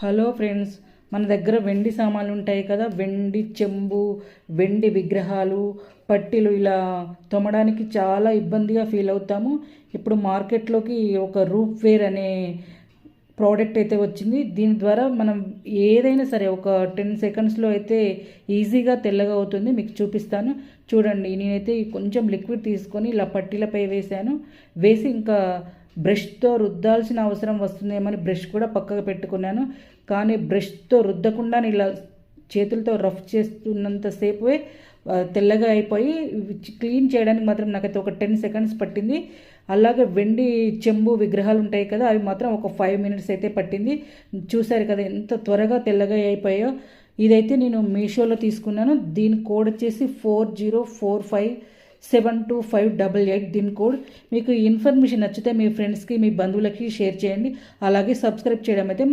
Hello friends, మన దగ్గర వెండి సామాన్లు ఉంటాయి కదా. వెండి చెంబు, వెండి విగ్రహాలు, పట్టీలు ఇలా తోమడానికి చాలా ఇబ్బందిగా ఫీల్ అవుతాము. ఇప్పుడు మార్కెట్లోకి ఒక రూప్ వేర్ అనే ప్రోడక్ట్ అయితే వచ్చింది. దీని ద్వారా మనం ఏదైనా సరే ఒక 10 సెకండ్స్లో అయితే ఈజీగా తెల్లగా అవుతుంది. మీకు చూపిస్తాను చూడండి. నేనైతే కొంచెం లిక్విడ్ తీసుకొని ఇలా పట్టీలపై వేసాను. వేసి ఇంకా బ్రష్తో రుద్దాల్సిన అవసరం వస్తుందేమని బ్రష్ కూడా పక్కకు పెట్టుకున్నాను. కానీ బ్రష్తో రుద్దకుండా ఇలా చేతులతో రఫ్ చేస్తున్నంతసేపు తెల్లగా అయిపోయి క్లీన్ చేయడానికి మాత్రం నాకైతే ఒక 10 సెకండ్స్ పట్టింది. అలాగే వెండి చెంబు విగ్రహాలు ఉంటాయి కదా, అవి మాత్రం ఒక 5 మినిట్స్ అయితే పట్టింది. చూసారు కదా ఎంత త్వరగా తెల్లగా అయిపోయాయో. ఇదైతే నేను మీషోలో తీసుకున్నాను. దీని కోడ్ వచ్చేసి 4045725888. దీని కోడ్. మీకు ఇన్ఫర్మేషన్ నచ్చితే మీ ఫ్రెండ్స్కి, మీ బంధువులకి షేర్ చేయండి. అలాగే సబ్స్క్రైబ్ చేయడం అయితే